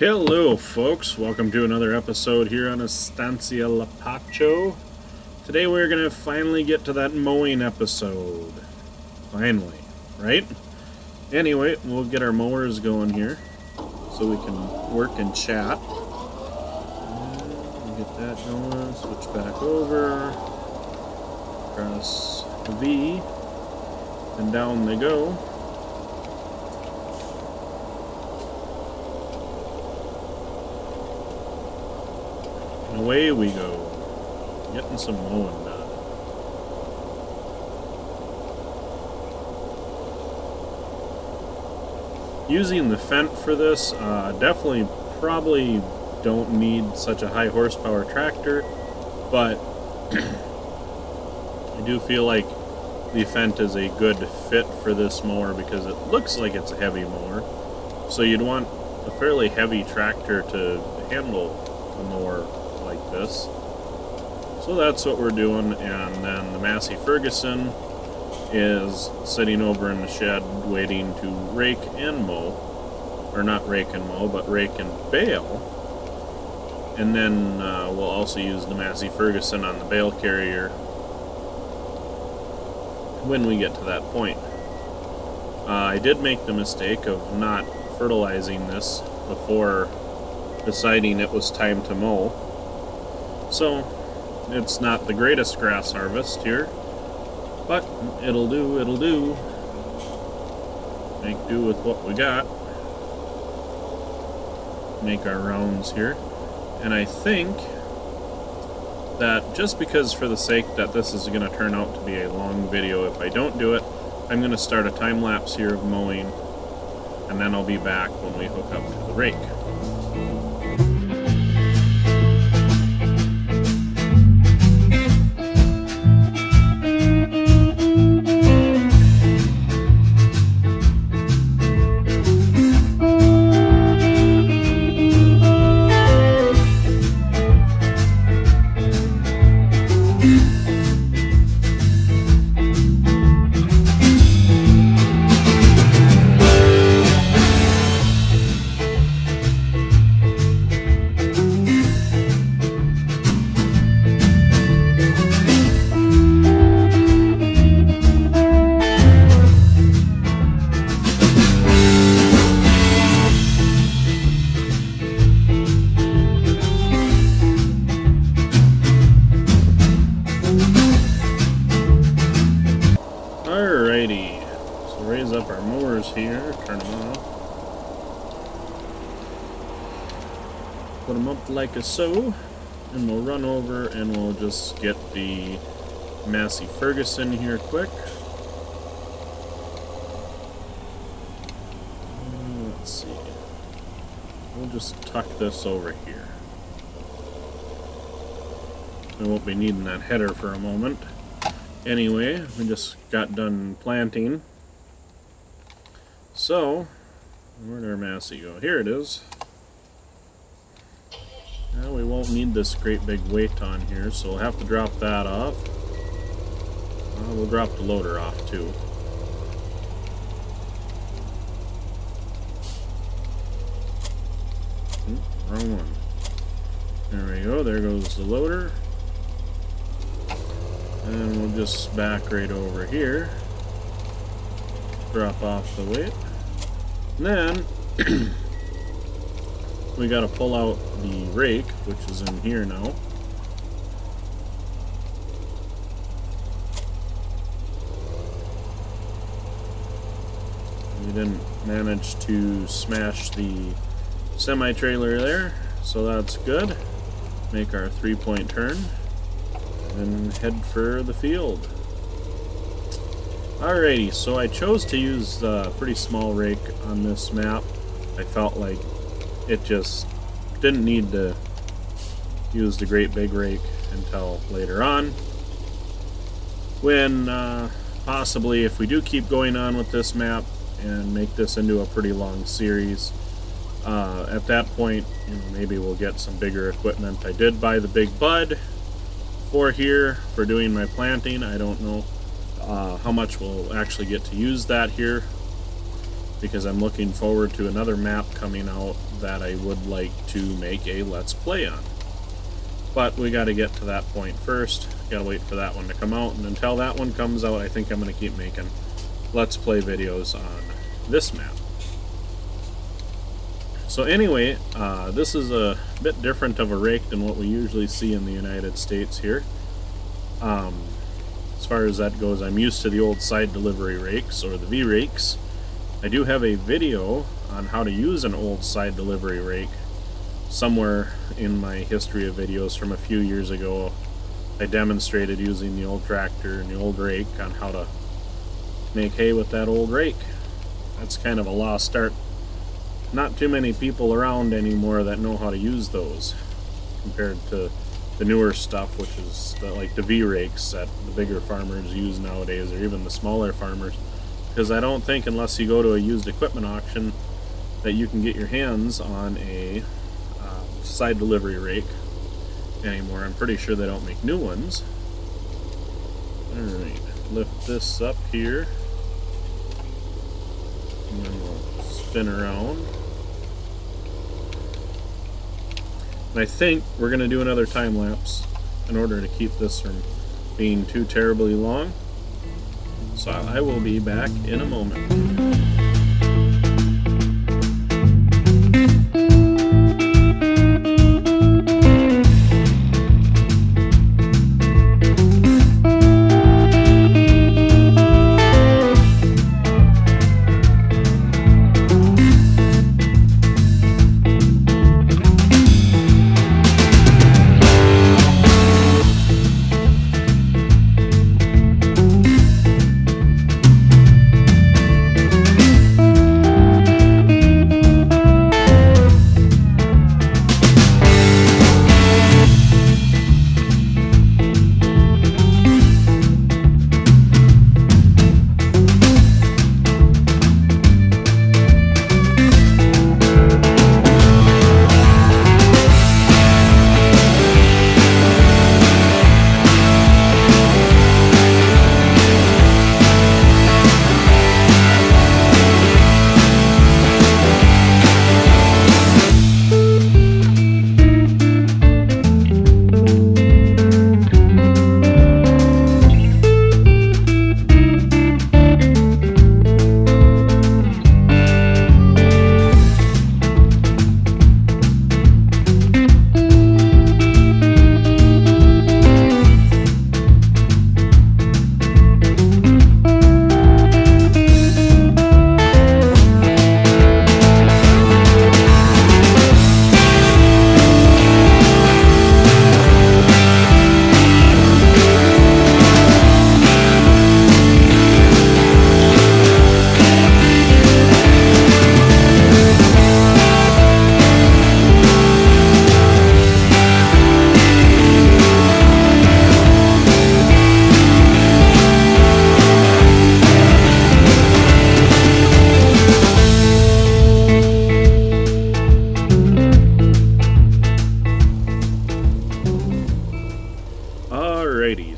Hello folks, welcome to another episode here on Estancia Lapacho. Today we're going to finally get to that mowing episode. Finally, right? Anyway, we'll get our mowers going here so we can work and chat. And get that going, switch back over, press V, and down they go. And away we go, getting some mowing done. Using the Fendt for this, definitely probably don't need such a high horsepower tractor, but I do feel like the Fendt is a good fit for this mower because it looks like it's a heavy mower. So you'd want a fairly heavy tractor to handle the mower like this. So that's what we're doing, and then the Massey Ferguson is sitting over in the shed waiting to rake and mow, or not rake and mow, but rake and bale. And then we'll also use the Massey Ferguson on the bale carrier when we get to that point. I did make the mistake of not fertilizing this before deciding it was time to mow. So it's not the greatest grass harvest here, but it'll do, it'll do. Make do with what we got. Make our rounds here. And I think that just because for the sake that this is going to turn out to be a long video, if I don't do it, I'm going to start a time lapse here of mowing, and then I'll be back when we hook up to the rake. Alrighty, so raise up our mowers here, turn them off, put them up like so, and we'll run over and we'll just get the Massey Ferguson here quick. Let's see, we'll just tuck this over here. We won't be needing that header for a moment. Anyway, we just got done planting. So, where'd our Massey go? Here it is. Now we won't need this great big weight on here, so we'll have to drop that off. We'll drop the loader off too. Wrong one. There we go, there goes the loader. And we'll just back right over here, drop off the weight, and then we got to pull out the rake, which is in here now. We didn't manage to smash the semi-trailer there, so that's good. Make our 3-point turn and head for the field. Alrighty, so I chose to use a pretty small rake on this map. I felt like it just didn't need to use the great big rake until later on, when possibly if we do keep going on with this map and make this into a pretty long series, at that point, you know, maybe we'll get some bigger equipment. I did buy the big bud for here for doing my planting. I don't know how much we'll actually get to use that here, because I'm looking forward to another map coming out that I would like to make a Let's Play on. But we got to get to that point first. Got to wait for that one to come out, and until that one comes out, I think I'm going to keep making Let's Play videos on this map. So anyway, this is a bit different of a rake than what we usually see in the United States here. As far as that goes, I'm used to the old side delivery rakes, or the V-rakes. I do have a video on how to use an old side delivery rake somewhere in my history of videos from a few years ago. I demonstrated using the old tractor and the old rake on how to make hay with that old rake. That's kind of a lost art. Not too many people around anymore that know how to use those compared to the newer stuff, which is like the V-rakes that the bigger farmers use nowadays, or even the smaller farmers. Because I don't think, unless you go to a used equipment auction, that you can get your hands on a side delivery rake anymore. I'm pretty sure they don't make new ones. Alright, lift this up here, and then we'll spin around. And I think we're going to do another time lapse in order to keep this from being too terribly long. So I will be back in a moment.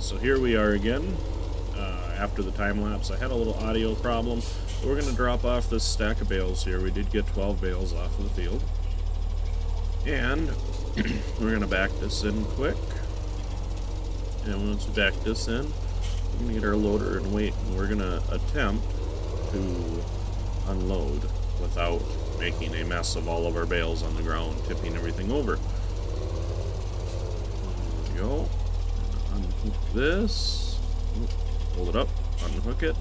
So here we are again after the time lapse. I had a little audio problem, but we're going to drop off this stack of bales here. We did get 12 bales off of the field, and we're going to back this in quick. And once we back this in, we're going to get our loader and weight, and we're going to attempt to unload without making a mess of all of our bales on the ground, tipping everything over. There we go. Unhook this. Hold it up. Unhook it.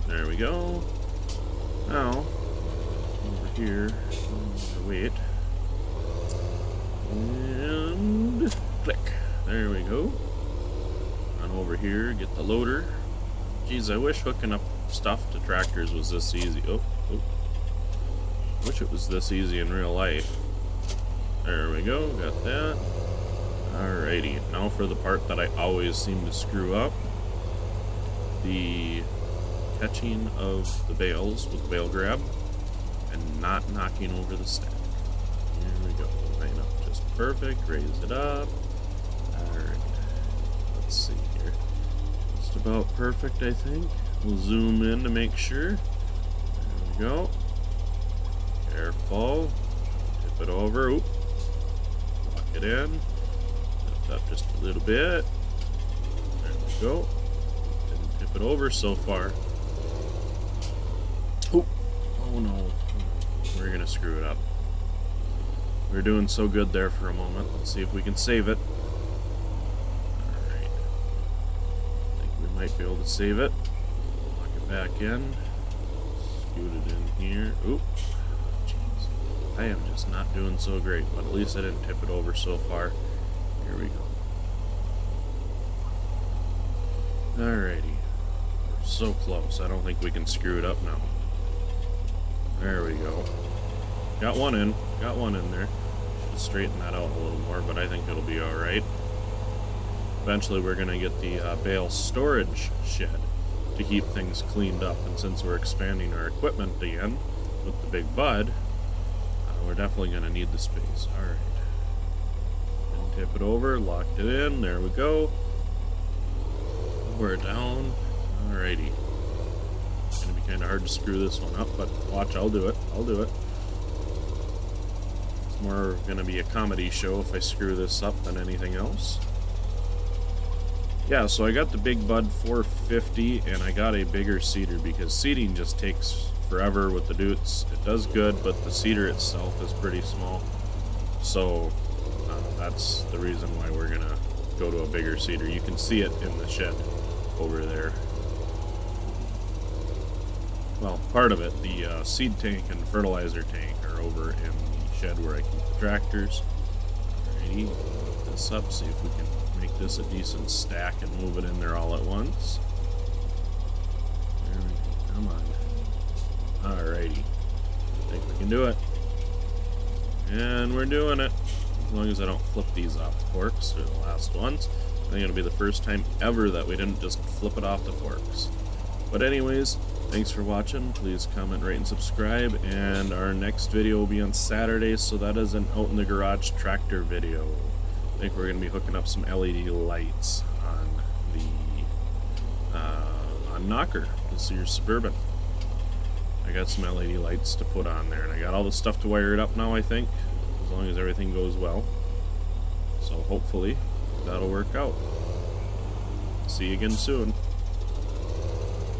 There we go. Now, over here, weight. And click. There we go. And over here, get the loader. Geez, I wish hooking up stuff to tractors was this easy. Oh. Wish it was this easy in real life. There we go, got that. Alrighty, now for the part that I always seem to screw up. The catching of the bales with the bale grab and not knocking over the stack. Here we go, line up just perfect, raise it up. Alright, let's see here. Just about perfect, I think. We'll zoom in to make sure. There we go. full. Tip it over. Oop. Lock it in. Lift up just a little bit. There we go. Didn't tip it over so far. Oop. Oh no. We're gonna screw it up. We were doing so good there for a moment. Let's see if we can save it. Alright. I think we might be able to save it. Lock it back in. Scoot it in here. Oop. Jeez. I am just not doing so great, but at least I didn't tip it over so far. Here we go. Alrighty. We're so close. I don't think we can screw it up now. There we go. Got one in. Got one in there. Should straighten that out a little more, but I think it'll be alright. Eventually we're going to get the bale storage shed to keep things cleaned up, and since we're expanding our equipment again with the big bud, we're definitely going to need the space. Alright. And tip it over, locked it in, there we go. We're down. Alrighty. It's going to be kind of hard to screw this one up, but watch, I'll do it. I'll do it. It's more going to be a comedy show if I screw this up than anything else. Yeah, so I got the Big Bud 450, and I got a bigger seeder because seeding just takes forever with the Dutes. It does good, but the seeder itself is pretty small. So that's the reason why we're going to go to a bigger seeder. You can see it in the shed over there. Well, part of it, the seed tank and fertilizer tank are over in the shed where I keep the tractors. Alrighty, put this up, see if we can make this a decent stack and move it in there all at once. There we go, come on. Alrighty, I think we can do it. And we're doing it. As long as I don't flip these off the forks, they're the last ones. I think it'll be the first time ever that we didn't just flip it off the forks. But anyways, thanks for watching. Please comment, rate, and subscribe. And our next video will be on Saturday, so that is an out in the garage tractor video. I think we're going to be hooking up some LED lights on the on Knocker. This is your Suburban. I got some LED lights to put on there, and I got all the stuff to wire it up now, I think, as long as everything goes well. So hopefully that'll work out. See you again soon.